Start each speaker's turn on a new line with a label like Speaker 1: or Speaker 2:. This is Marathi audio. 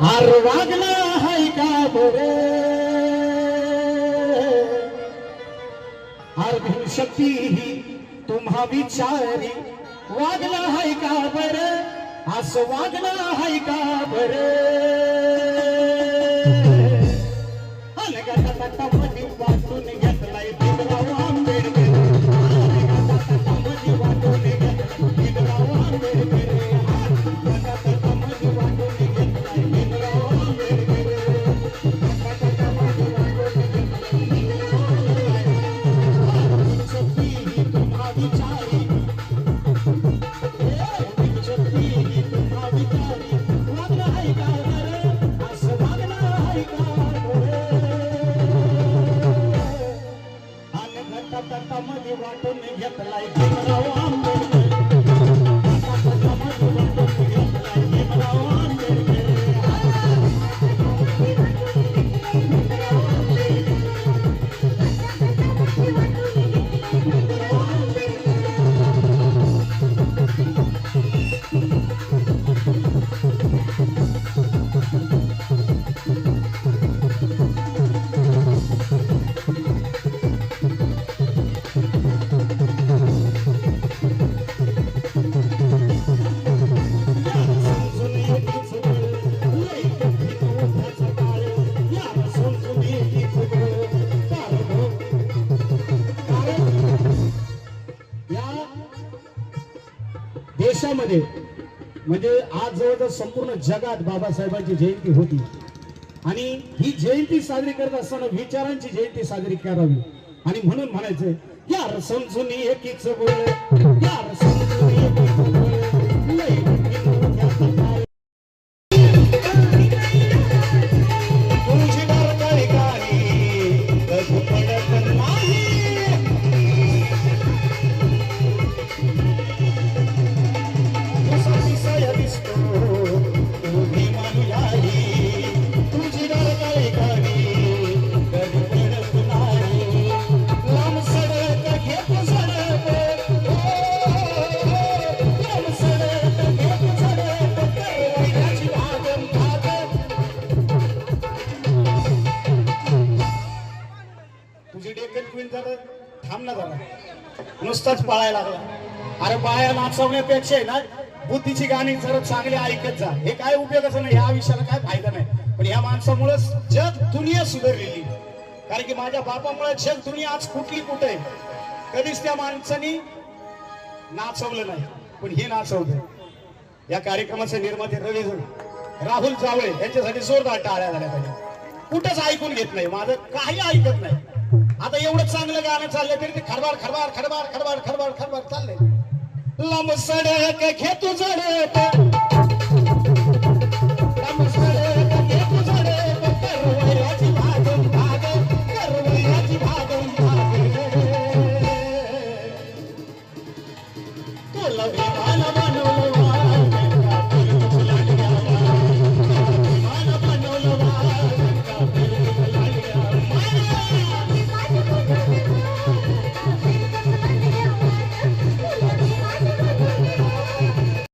Speaker 1: हार वागला हाय का बरे हार शक्ती ही तुम्हा विचारी वागला हाय का बरे असं वागला हाय का बरे मध्ये वाटून घेतलाय भीमराव आंबेडकर मध्ये वाटून घेतलाय भीमराव आंबेडकर मध्ये वाटून घेतलाय भीमराव आंबेडकर देशामध्ये म्हणजे आज जवळजवळ संपूर्ण जगात बाबासाहेबांची जयंती होती आणि ही जयंती साजरी करत असताना विचारांची जयंती साजरी करावी आणि म्हणून म्हणायचं यार समजून एकीच बोल यार समजून एकीच बोल नुसताच पळायला लागला अरे बाया नाचवण्यापेक्षा ना बुद्धीची गाणी जरा चांगली ऐकत जा हे काय उपयोगाचं नाही या विषयाला काय फायदा नाही पण या माणसामुळे जग दुनिया सुधारलेली कारण की माझ्या बापामुळे जग दुनिया आज कुठली कुठे आहे कधीच त्या माणसाने नाचवलं नाही पण हे नाचवलं या कार्यक्रमाचे निर्माते रवी राहुल जावळे यांच्यासाठी जोरदार टाळ्या झाल्या पाहिजे कुठंच ऐकून घेत नाही माझं काही ऐकत नाही आता एवढं चांगलं गाणं चाललंय तरी ते खडबाड खडबाड खडबाड खडबाड खडबाड खडबाड चाललंय लांब सडक घे तू जडक